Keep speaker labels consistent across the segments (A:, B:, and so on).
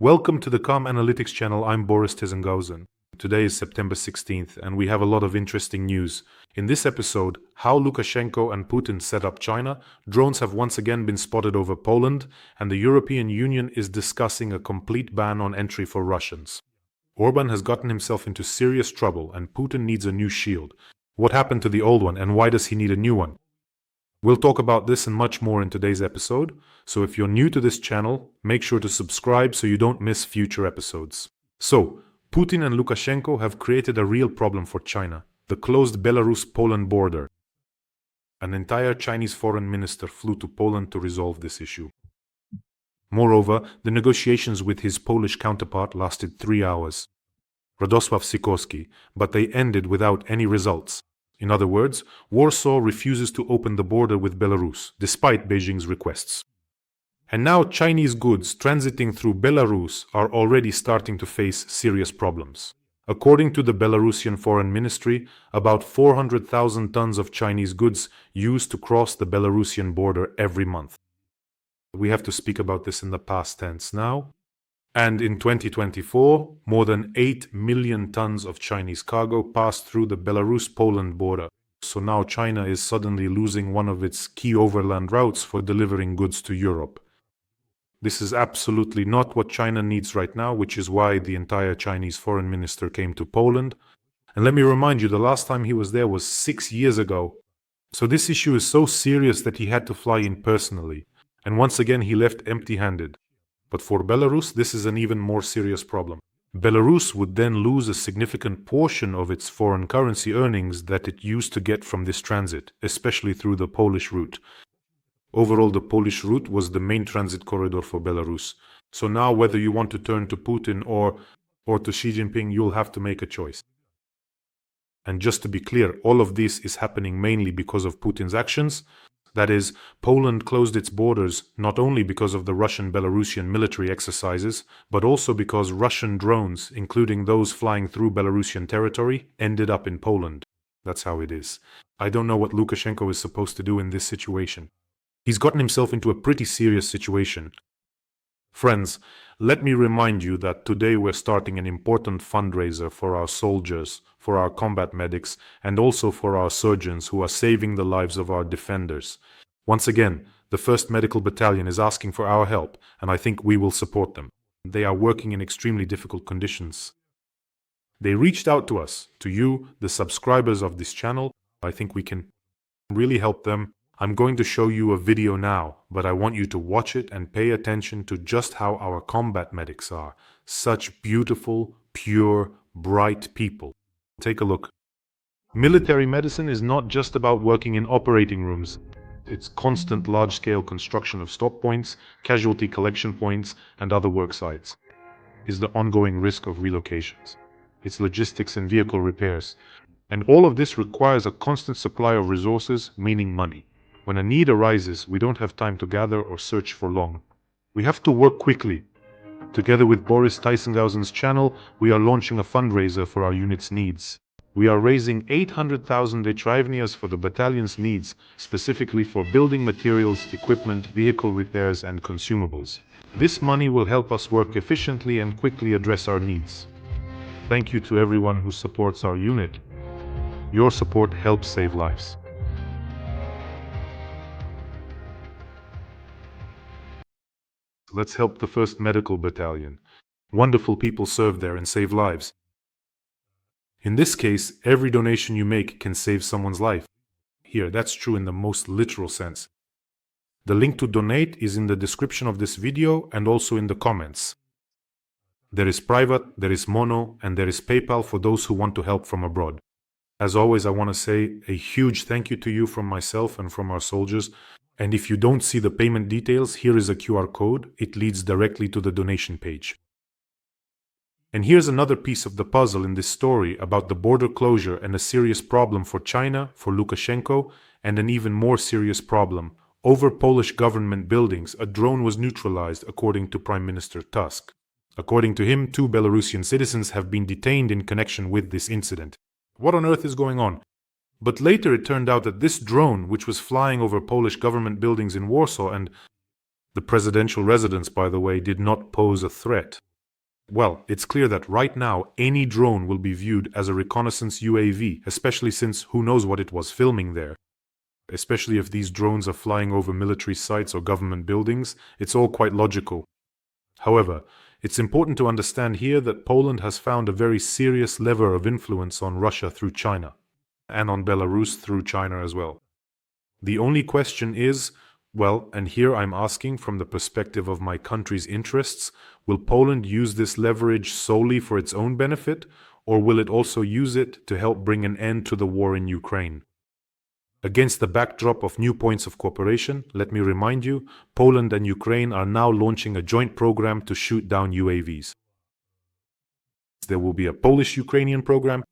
A: Welcome to the Calm Analytics channel. I'm Boris Tizengauzen. Today is September 16th, and we have a lot of interesting news. In this episode, how Lukashenko and Putin set up China, drones have once again been spotted over Poland, and the European Union is discussing a complete ban on entry for Russians. Orban has gotten himself into serious trouble, and Putin needs a new shield. What happened to the old one, and why does he need a new one? We'll talk about this and much more in today's episode, so if you're new to this channel, make sure to subscribe so you don't miss future episodes. So, Putin and Lukashenko have created a real problem for China, the closed Belarus-Poland border. An entire Chinese foreign minister flew to Poland to resolve this issue. Moreover, the negotiations with his Polish counterpart lasted 3 hours. Radosław Sikorski, but they ended without any results. In other words, Warsaw refuses to open the border with Belarus, despite Beijing's requests. And now Chinese goods transiting through Belarus are already starting to face serious problems. According to the Belarusian Foreign Ministry, about 400,000 tons of Chinese goods used to cross the Belarusian border every month. We have to speak about this in the past tense now. And in 2024, more than 8 million tons of Chinese cargo passed through the Belarus-Poland border. So now China is suddenly losing one of its key overland routes for delivering goods to Europe. This is absolutely not what China needs right now, which is why the entire Chinese foreign minister came to Poland. And let me remind you, the last time he was there was 6 years ago. So this issue is so serious that he had to fly in personally. And once again, he left empty-handed. But for Belarus, this is an even more serious problem. Belarus would then lose a significant portion of its foreign currency earnings that it used to get from this transit, especially through the Polish route. Overall, the Polish route was the main transit corridor for Belarus. So now, whether you want to turn to Putin or to Xi Jinping, you'll have to make a choice. And just to be clear, all of this is happening mainly because of Putin's actions. That is, Poland closed its borders not only because of the Russian-Belarusian military exercises, but also because Russian drones, including those flying through Belarusian territory, ended up in Poland. That's how it is. I don't know what Lukashenko is supposed to do in this situation. He's gotten himself into a pretty serious situation. Friends, let me remind you that today we're starting an important fundraiser for our soldiers, for our combat medics, and also for our surgeons who are saving the lives of our defenders. Once again, the 1st Medical Battalion is asking for our help, and I think we will support them. They are working in extremely difficult conditions. They reached out to us, to you, the subscribers of this channel. I think we can really help them. I'm going to show you a video now, but I want you to watch it and pay attention to just how our combat medics are. Such beautiful, pure, bright people. Take a look. Military medicine is not just about working in operating rooms. It's constant large-scale construction of stop points, casualty collection points, and other work sites. It's the ongoing risk of relocations. It's logistics and vehicle repairs. And all of this requires a constant supply of resources, meaning money. When a need arises, we don't have time to gather or search for long. We have to work quickly. Together with Boris Tizengauzen's channel, we are launching a fundraiser for our unit's needs. We are raising 800,000 hryvnias for the battalion's needs, specifically for building materials, equipment, vehicle repairs, and consumables. This money will help us work efficiently and quickly address our needs. Thank you to everyone who supports our unit. Your support helps save lives. Let's help the 1st Medical Battalion. Wonderful people serve there and save lives. In this case, every donation you make can save someone's life. Here, that's true in the most literal sense. The link to donate is in the description of this video and also in the comments. There is private, there is mono, and there is PayPal for those who want to help from abroad. As always, I want to say a huge thank you to you from myself and from our soldiers. And if you don't see the payment details, here is a QR code. It leads directly to the donation page. And here's another piece of the puzzle in this story about the border closure and a serious problem for China, for Lukashenko, and an even more serious problem. Over Polish government buildings, a drone was neutralized, according to Prime Minister Tusk. According to him, 2 Belarusian citizens have been detained in connection with this incident. What on earth is going on? But later it turned out that this drone, which was flying over Polish government buildings in Warsaw, and the presidential residence, by the way, did not pose a threat. Well, it's clear that right now any drone will be viewed as a reconnaissance UAV, especially since who knows what it was filming there. Especially if these drones are flying over military sites or government buildings, it's all quite logical. However, it's important to understand here that Poland has found a very serious lever of influence on Russia through China, and on Belarus through China as well. The only question is, well, and here I'm asking from the perspective of my country's interests, will Poland use this leverage solely for its own benefit, or will it also use it to help bring an end to the war in Ukraine? Against the backdrop of new points of cooperation, let me remind you, Poland and Ukraine are now launching a joint program to shoot down UAVs. There will be a Polish-Ukrainian program,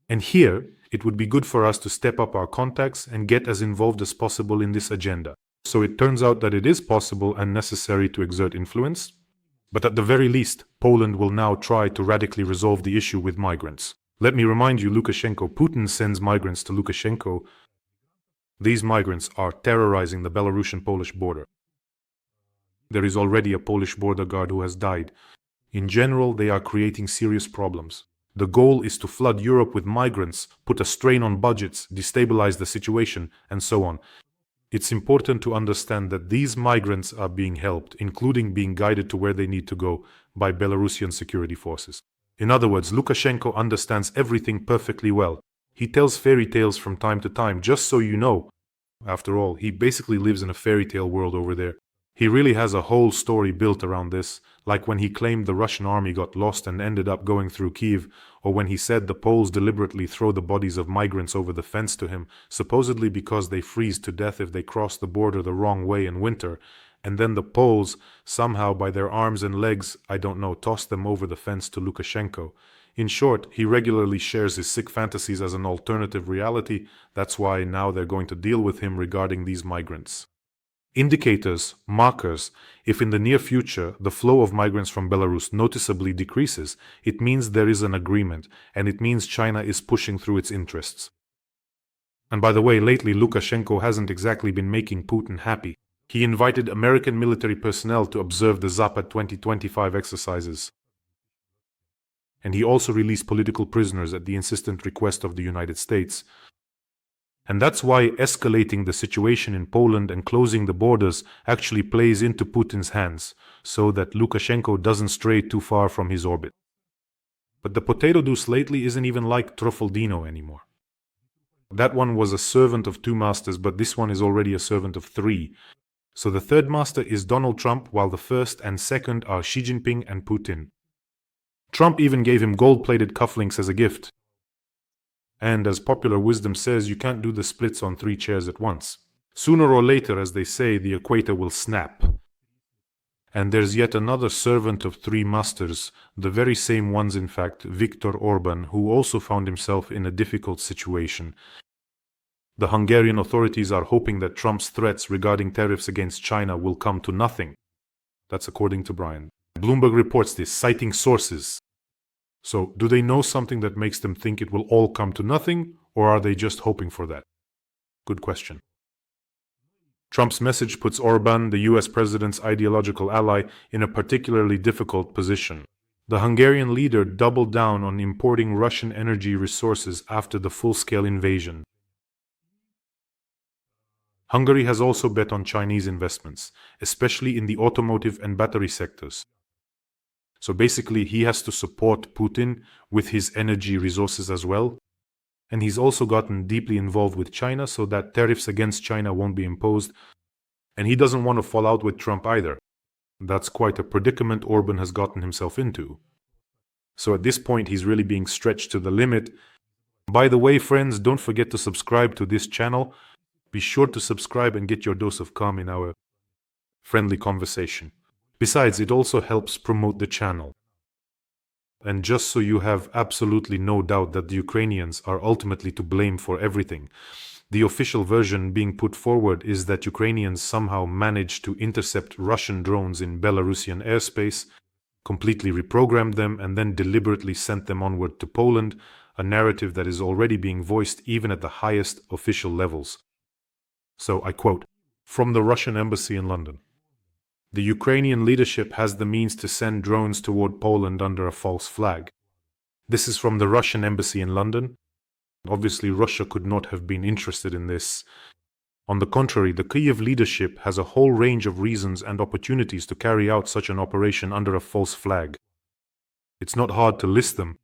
A: and here it would be good for us to step up our contacts and get as involved as possible in this agenda. So it turns out that it is possible and necessary to exert influence, but at the very least, Poland will now try to radically resolve the issue with migrants. Let me remind you, Putin sends migrants to Lukashenko. These migrants are terrorizing the Belarusian-Polish border. There is already a Polish border guard who has died. In general, they are creating serious problems. The goal is to flood Europe with migrants, put a strain on budgets, destabilize the situation, and so on. It's important to understand that these migrants are being helped, including being guided to where they need to go, by Belarusian security forces. In other words, Lukashenko understands everything perfectly well. He tells fairy tales from time to time, just so you know. After all, he basically lives in a fairy tale world over there. He really has a whole story built around this, like when he claimed the Russian army got lost and ended up going through Kyiv, or when he said the Poles deliberately throw the bodies of migrants over the fence to him, supposedly because they freeze to death if they cross the border the wrong way in winter, and then the Poles, somehow by their arms and legs, I don't know, toss them over the fence to Lukashenko. In short, he regularly shares his sick fantasies as an alternative reality. That's why now they're going to deal with him regarding these migrants. Indicators, markers, if in the near future the flow of migrants from Belarus noticeably decreases, it means there is an agreement, and it means China is pushing through its interests. And by the way, lately Lukashenko hasn't exactly been making Putin happy. He invited American military personnel to observe the Zapad 2025 exercises. And he also released political prisoners at the insistent request of the United States. And that's why escalating the situation in Poland and closing the borders actually plays into Putin's hands, so that Lukashenko doesn't stray too far from his orbit. But the potato juice lately isn't even like Trofaldino anymore. That one was a servant of two masters, but this one is already a servant of three. So the third master is Donald Trump, while the first and second are Xi Jinping and Putin. Trump even gave him gold-plated cufflinks as a gift. And as popular wisdom says, you can't do the splits on three chairs at once. Sooner or later, as they say, the equator will snap. And there's yet another servant of three masters, the very same ones in fact, Viktor Orban, who also found himself in a difficult situation. The Hungarian authorities are hoping that Trump's threats regarding tariffs against China will come to nothing. That's according to Brian. Bloomberg reports this, citing sources. So, do they know something that makes them think it will all come to nothing, or are they just hoping for that? Good question. Trump's message puts Orban, the US president's ideological ally, in a particularly difficult position. The Hungarian leader doubled down on importing Russian energy resources after the full-scale invasion. Hungary has also bet on Chinese investments, especially in the automotive and battery sectors. So basically, he has to support Putin with his energy resources as well. And he's also gotten deeply involved with China so that tariffs against China won't be imposed. And he doesn't want to fall out with Trump either. That's quite a predicament Orban has gotten himself into. So at this point, he's really being stretched to the limit. By the way, friends, don't forget to subscribe to this channel. Be sure to subscribe and get your dose of calm in our friendly conversation. Besides, it also helps promote the channel. And just so you have absolutely no doubt that the Ukrainians are ultimately to blame for everything, the official version being put forward is that Ukrainians somehow managed to intercept Russian drones in Belarusian airspace, completely reprogrammed them, and then deliberately sent them onward to Poland, a narrative that is already being voiced even at the highest official levels. So I quote, from the Russian embassy in London. The Ukrainian leadership has the means to send drones toward Poland under a false flag. This is from the Russian embassy in London. Obviously, Russia could not have been interested in this. On the contrary, the Kyiv leadership has a whole range of reasons and opportunities to carry out such an operation under a false flag. It's not hard to list them.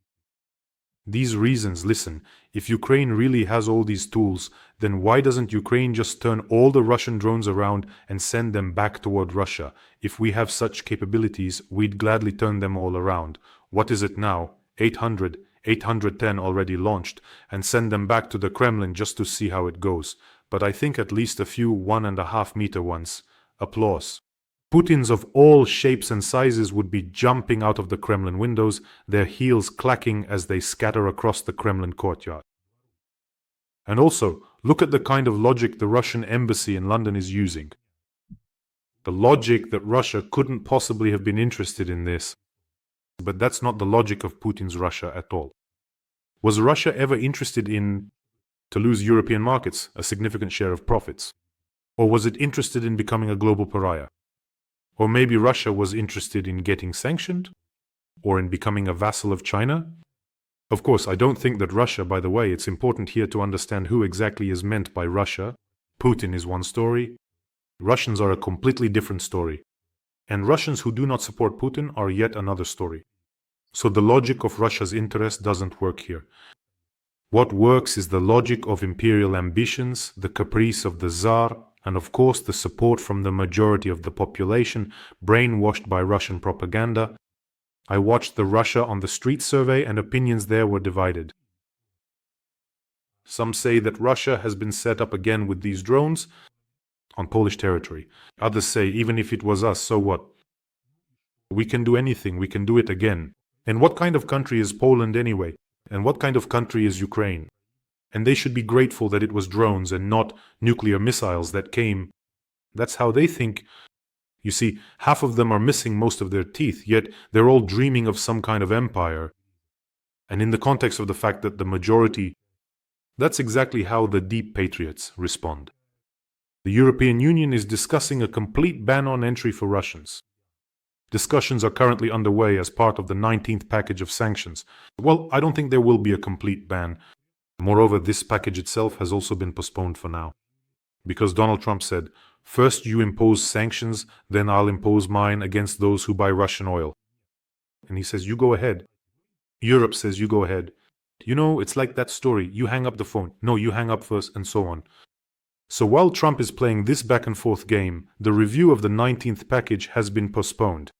A: These reasons, listen, if Ukraine really has all these tools, then why doesn't Ukraine just turn all the Russian drones around and send them back toward Russia? If we have such capabilities, we'd gladly turn them all around. What is it now? 800, 810 already launched, and send them back to the Kremlin just to see how it goes. But I think at least a few 1.5-meter ones. Applause. Putins of all shapes and sizes would be jumping out of the Kremlin windows, their heels clacking as they scatter across the Kremlin courtyard. And also, look at the kind of logic the Russian embassy in London is using. The logic that Russia couldn't possibly have been interested in this. But that's not the logic of Putin's Russia at all. Was Russia ever interested in to lose European markets, a significant share of profits? Or was it interested in becoming a global pariah? Or maybe Russia was interested in getting sanctioned? Or in becoming a vassal of China? Of course, I don't think that Russia, by the way, it's important here to understand who exactly is meant by Russia. Putin is one story. Russians are a completely different story. And Russians who do not support Putin are yet another story. So the logic of Russia's interest doesn't work here. What works is the logic of imperial ambitions, the caprice of the Tsar, and of course the support from the majority of the population, brainwashed by Russian propaganda. I watched the Russia on the Street survey and opinions there were divided. Some say that Russia has been set up again with these drones on Polish territory. Others say, even if it was us, so what? We can do anything, we can do it again. And what kind of country is Poland anyway? And what kind of country is Ukraine? And they should be grateful that it was drones and not nuclear missiles that came. That's how they think. You see, half of them are missing most of their teeth, yet they're all dreaming of some kind of empire. And in the context of the fact that the majority, that's exactly how the deep patriots respond. The European Union is discussing a complete ban on entry for Russians. Discussions are currently underway as part of the 19th package of sanctions. Well, I don't think there will be a complete ban. Moreover, this package itself has also been postponed for now. Because Donald Trump said, first you impose sanctions, then I'll impose mine against those who buy Russian oil. And he says, you go ahead. Europe says, you go ahead. You know, it's like that story. You hang up the phone. No, you hang up first, and so on. So while Trump is playing this back and forth game, the review of the 19th package has been postponed.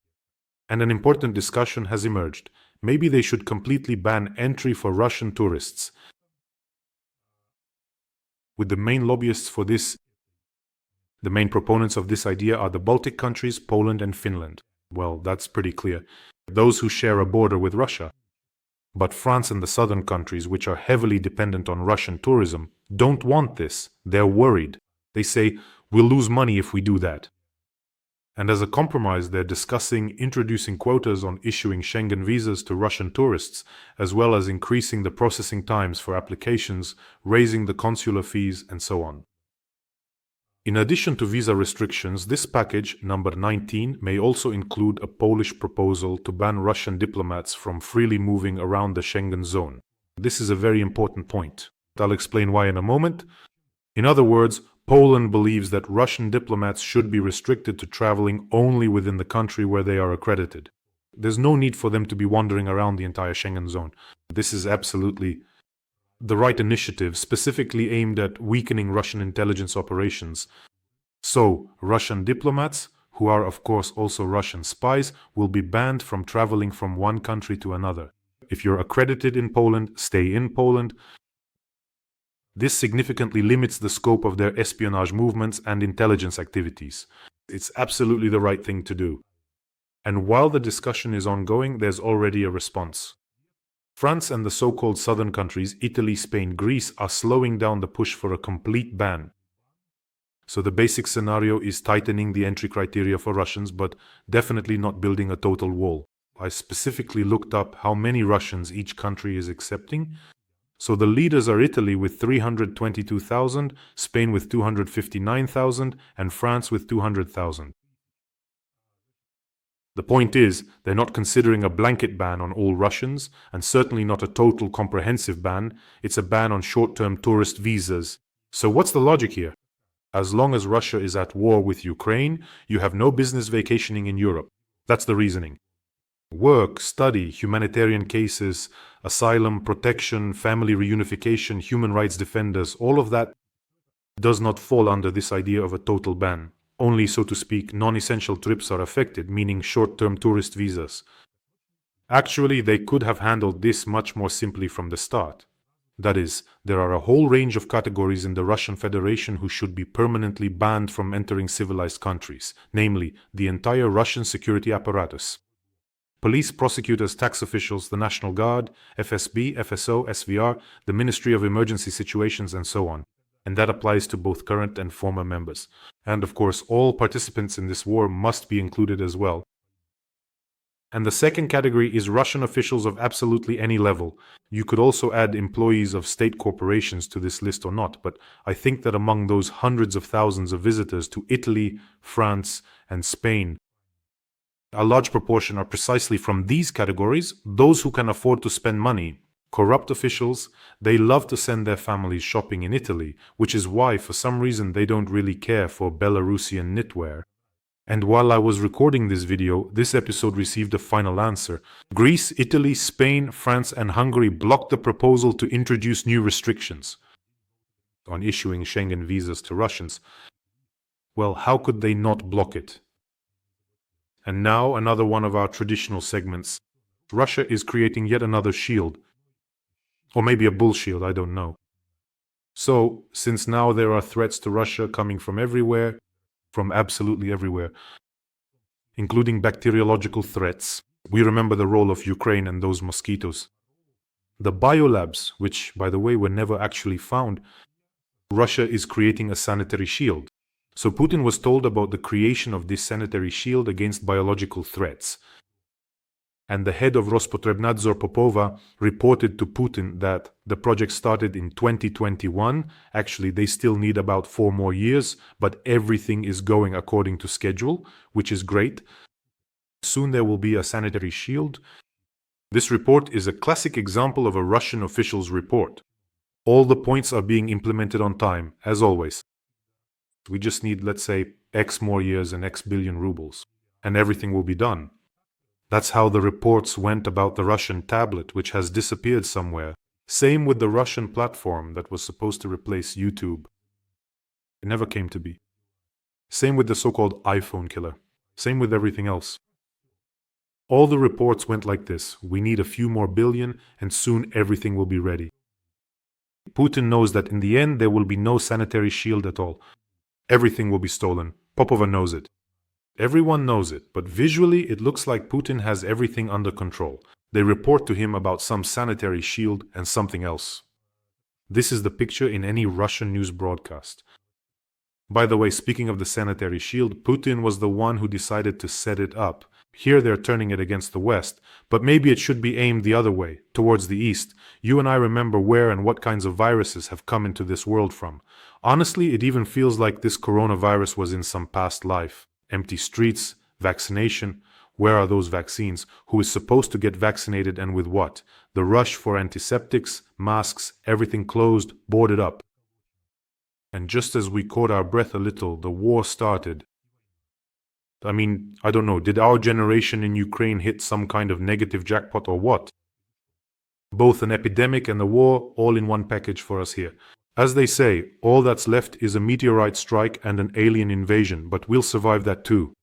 A: And an important discussion has emerged. Maybe they should completely ban entry for Russian tourists. With the main lobbyists for this, the main proponents of this idea are the Baltic countries, Poland and Finland. Well, that's pretty clear. Those who share a border with Russia. But France and the southern countries, which are heavily dependent on Russian tourism, don't want this. They're worried. They say, we'll lose money if we do that. And as a compromise, they're discussing introducing quotas on issuing Schengen visas to Russian tourists, as well as increasing the processing times for applications, raising the consular fees, and so on. In addition to visa restrictions, this package, number 19, may also include a Polish proposal to ban Russian diplomats from freely moving around the Schengen zone. This is a very important point. I'll explain why in a moment. In other words, Poland believes that Russian diplomats should be restricted to traveling only within the country where they are accredited. There's no need for them to be wandering around the entire Schengen zone. This is absolutely the right initiative, specifically aimed at weakening Russian intelligence operations. So, Russian diplomats, who are of course also Russian spies, will be banned from traveling from one country to another. If you're accredited in Poland, stay in Poland. This significantly limits the scope of their espionage movements and intelligence activities. It's absolutely the right thing to do. And while the discussion is ongoing, there's already a response. France and the so-called southern countries, Italy, Spain, Greece, are slowing down the push for a complete ban. So the basic scenario is tightening the entry criteria for Russians, but definitely not building a total wall. I specifically looked up how many Russians each country is accepting. So the leaders are Italy with 322,000, Spain with 259,000, and France with 200,000. The point is, they're not considering a blanket ban on all Russians, and certainly not a total comprehensive ban. It's a ban on short-term tourist visas. So what's the logic here? As long as Russia is at war with Ukraine, you have no business vacationing in Europe. That's the reasoning. Work, study, humanitarian cases, asylum, protection, family reunification, human rights defenders, all of that does not fall under this idea of a total ban. Only, so to speak, non-essential trips are affected, meaning short-term tourist visas. Actually, they could have handled this much more simply from the start. That is, there are a whole range of categories in the Russian Federation who should be permanently banned from entering civilized countries, namely, the entire Russian security apparatus. Police, prosecutors, tax officials, the National Guard, FSB, FSO, SVR, the Ministry of Emergency Situations, and so on. And that applies to both current and former members. And of course, all participants in this war must be included as well. And the second category is Russian officials of absolutely any level. You could also add employees of state corporations to this list or not, but I think that among those hundreds of thousands of visitors to Italy, France, and Spain, a large proportion are precisely from these categories, those who can afford to spend money. Corrupt officials, they love to send their families shopping in Italy, which is why for some reason they don't really care for Belarusian knitwear. And while I was recording this video, this episode received a final answer. Greece, Italy, Spain, France, and Hungary blocked the proposal to introduce new restrictions on issuing Schengen visas to Russians. Well, how could they not block it? And now another one of our traditional segments. Russia is creating yet another shield. Or maybe a bull shield, I don't know. So, since now there are threats to Russia coming from everywhere, from absolutely everywhere, including bacteriological threats, we remember the role of Ukraine and those mosquitoes. The biolabs, which, by the way, were never actually found, Russia is creating a sanitary shield. So Putin was told about the creation of this sanitary shield against biological threats. And the head of Rospotrebnadzor Popova reported to Putin that the project started in 2021. Actually, they still need about 4 more years, but everything is going according to schedule, which is great. Soon there will be a sanitary shield. This report is a classic example of a Russian official's report. All the points are being implemented on time, as always. We just need, let's say, X more years and X billion rubles, and everything will be done. That's how the reports went about the Russian tablet, which has disappeared somewhere. Same with the Russian platform that was supposed to replace YouTube. It never came to be. Same with the so-called iPhone killer. Same with everything else. All the reports went like this. We need a few more billion, and soon everything will be ready. Putin knows that in the end there will be no sanitary shield at all. Everything will be stolen. Popova knows it. Everyone knows it, but visually it looks like Putin has everything under control. They report to him about some sanitary shield and something else. This is the picture in any Russian news broadcast. By the way, speaking of the sanitary shield, Putin was the one who decided to set it up. Here they're turning it against the West, but maybe it should be aimed the other way, towards the East. You and I remember where and what kinds of viruses have come into this world from. Honestly, it even feels like this coronavirus was in some past life. Empty streets, vaccination. Where are those vaccines? Who is supposed to get vaccinated and with what? The rush for antiseptics, masks, everything closed, boarded up. And just as we caught our breath a little, the war started. I mean, I don't know, did our generation in Ukraine hit some kind of negative jackpot or what? Both an epidemic and the war, all in one package for us here. As they say, all that's left is a meteorite strike and an alien invasion, but we'll survive that too.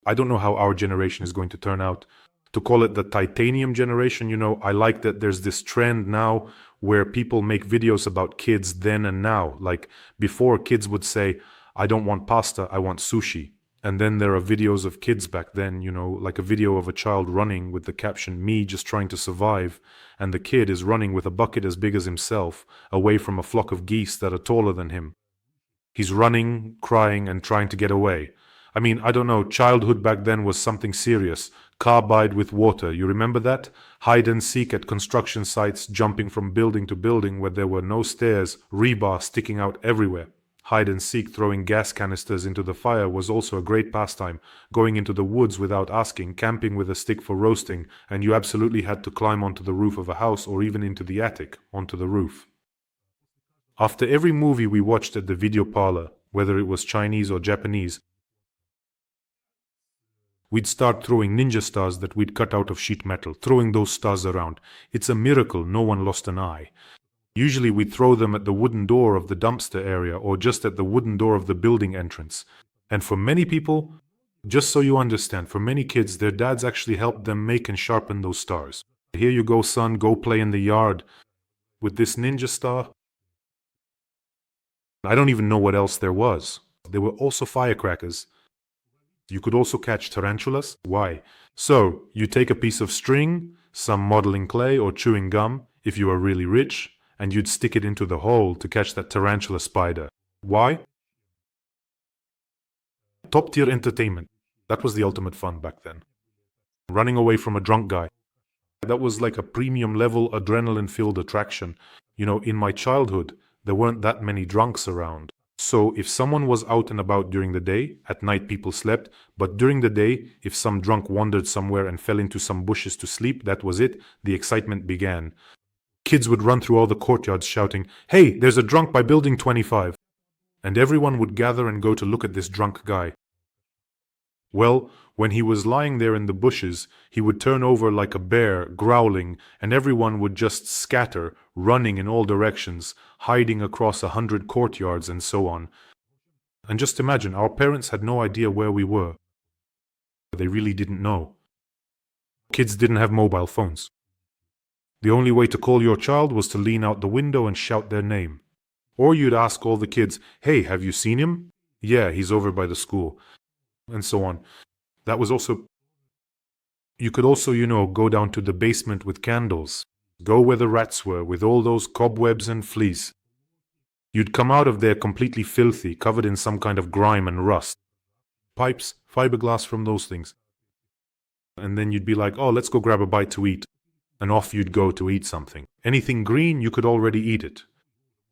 A: I don't know how our generation is going to turn out. To call it the titanium generation, I like that there's this trend now where people make videos about kids then and now. Like before, kids would say, I don't want pasta, I want sushi. And then there are videos of kids back then, like a video of a child running with the caption, me just trying to survive. And the kid is running with a bucket as big as himself, away from a flock of geese that are taller than him. He's running, crying, and trying to get away. I mean, I don't know, childhood back then was something serious. Carbide with water, you remember that? Hide and seek at construction sites, jumping from building to building where there were no stairs, rebar sticking out everywhere. Hide and seek, throwing gas canisters into the fire was also a great pastime. Going into the woods without asking, camping with a stick for roasting, and you absolutely had to climb onto the roof of a house or even into the attic, onto the roof. After every movie we watched at the video parlor, whether it was Chinese or Japanese, we'd start throwing ninja stars that we'd cut out of sheet metal, throwing those stars around. It's a miracle no one lost an eye. Usually we'd throw them at the wooden door of the dumpster area or just at the wooden door of the building entrance. And for many people, just so you understand, for many kids, their dads actually helped them make and sharpen those stars. Here you go, son, go play in the yard with this ninja star. I don't even know what else there was. There were also firecrackers. You could also catch tarantulas. Why? So, you take a piece of string, some modeling clay or chewing gum, if you are really rich, and you'd stick it into the hole to catch that tarantula spider. Why? Top-tier entertainment. That was the ultimate fun back then. Running away from a drunk guy. That was like a premium-level adrenaline-filled attraction. You know, in my childhood, there weren't that many drunks around. So if someone was out and about during the day, at night people slept, but during the day, if some drunk wandered somewhere and fell into some bushes to sleep, that was it, the excitement began. Kids would run through all the courtyards shouting, "Hey, there's a drunk by building 25. And everyone would gather and go to look at this drunk guy. Well, when he was lying there in the bushes, he would turn over like a bear, growling, and everyone would just scatter, running in all directions, hiding across 100 courtyards and so on. And just imagine, our parents had no idea where we were. They really didn't know. Kids didn't have mobile phones. The only way to call your child was to lean out the window and shout their name. Or you'd ask all the kids, "Hey, have you seen him?" "Yeah, he's over by the school." And so on. That was also... You could also, go down to the basement with candles. Go where the rats were, with all those cobwebs and fleas. You'd come out of there completely filthy, covered in some kind of grime and rust. Pipes, fiberglass from those things. And then you'd be like, "Oh, let's go grab a bite to eat." And off you'd go to eat something. Anything green, you could already eat it.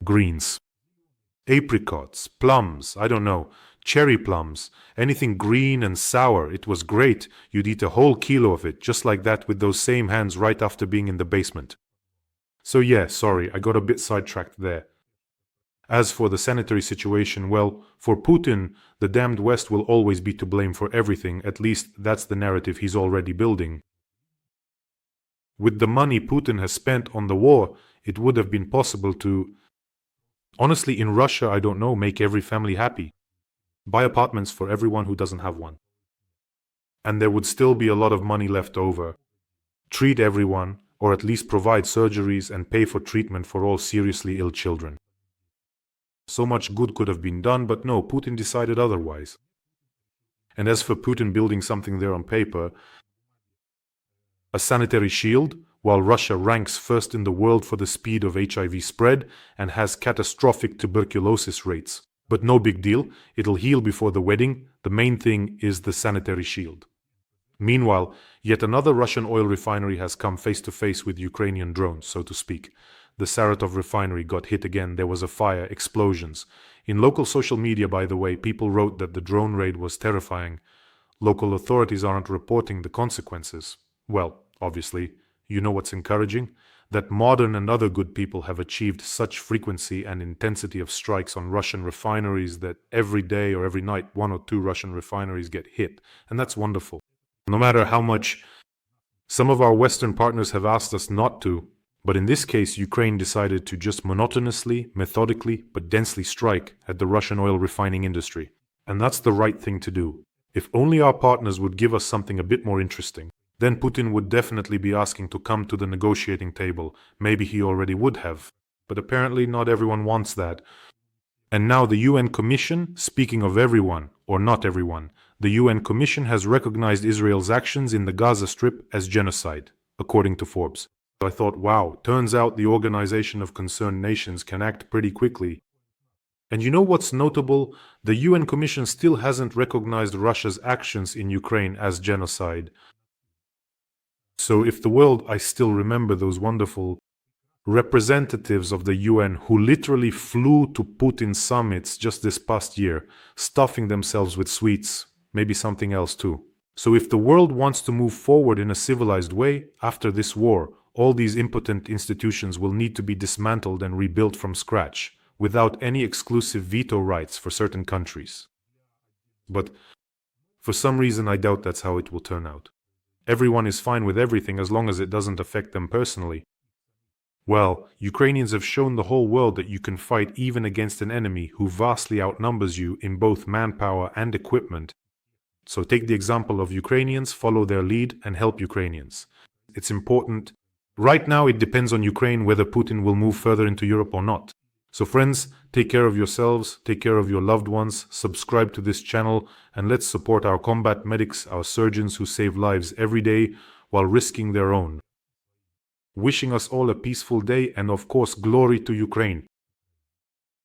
A: Greens. Apricots, plums, I don't know, cherry plums, anything green and sour, it was great. You'd eat a whole kilo of it, just like that, with those same hands right after being in the basement. So yeah, sorry, I got a bit sidetracked there. As for the sanitary situation, well, for Putin, the damned West will always be to blame for everything, at least that's the narrative he's already building. With the money Putin has spent on the war, it would have been possible to... Honestly, in Russia, I don't know, make every family happy. Buy apartments for everyone who doesn't have one. And there would still be a lot of money left over. Treat everyone, or at least provide surgeries and pay for treatment for all seriously ill children. So much good could have been done, but no, Putin decided otherwise. And as for Putin building something there on paper, a sanitary shield, while Russia ranks first in the world for the speed of HIV spread and has catastrophic tuberculosis rates. But no big deal, it'll heal before the wedding. The main thing is the sanitary shield. Meanwhile, yet another Russian oil refinery has come face to face with Ukrainian drones, so to speak. The Saratov refinery got hit again, there was a fire, explosions. In local social media, by the way, people wrote that the drone raid was terrifying. Local authorities aren't reporting the consequences. Well, obviously, you know what's encouraging? That modern and other good people have achieved such frequency and intensity of strikes on Russian refineries that every day or every night 1 or 2 Russian refineries get hit. And that's wonderful. No matter how much some of our Western partners have asked us not to, but in this case Ukraine decided to just monotonously, methodically, but densely strike at the Russian oil refining industry. And that's the right thing to do. If only our partners would give us something a bit more interesting. Then Putin would definitely be asking to come to the negotiating table. Maybe he already would have. But apparently not everyone wants that. And now the UN Commission, speaking of everyone, or not everyone, the UN Commission has recognized Israel's actions in the Gaza Strip as genocide, according to Forbes. I thought, wow, turns out the Organization of Concerned Nations can act pretty quickly. And you know what's notable? The UN Commission still hasn't recognized Russia's actions in Ukraine as genocide. So if the world, I still remember those wonderful representatives of the UN who literally flew to Putin's summits just this past year, stuffing themselves with sweets, maybe something else too. So if the world wants to move forward in a civilized way after this war, all these impotent institutions will need to be dismantled and rebuilt from scratch, without any exclusive veto rights for certain countries. But for some reason, I doubt that's how it will turn out. Everyone is fine with everything as long as it doesn't affect them personally. Well, Ukrainians have shown the whole world that you can fight even against an enemy who vastly outnumbers you in both manpower and equipment. So take the example of Ukrainians, follow their lead, and help Ukrainians. It's important. Right now, it depends on Ukraine whether Putin will move further into Europe or not. So friends, take care of yourselves, take care of your loved ones, subscribe to this channel, and let's support our combat medics, our surgeons who save lives every day while risking their own. Wishing us all a peaceful day and of course glory to Ukraine.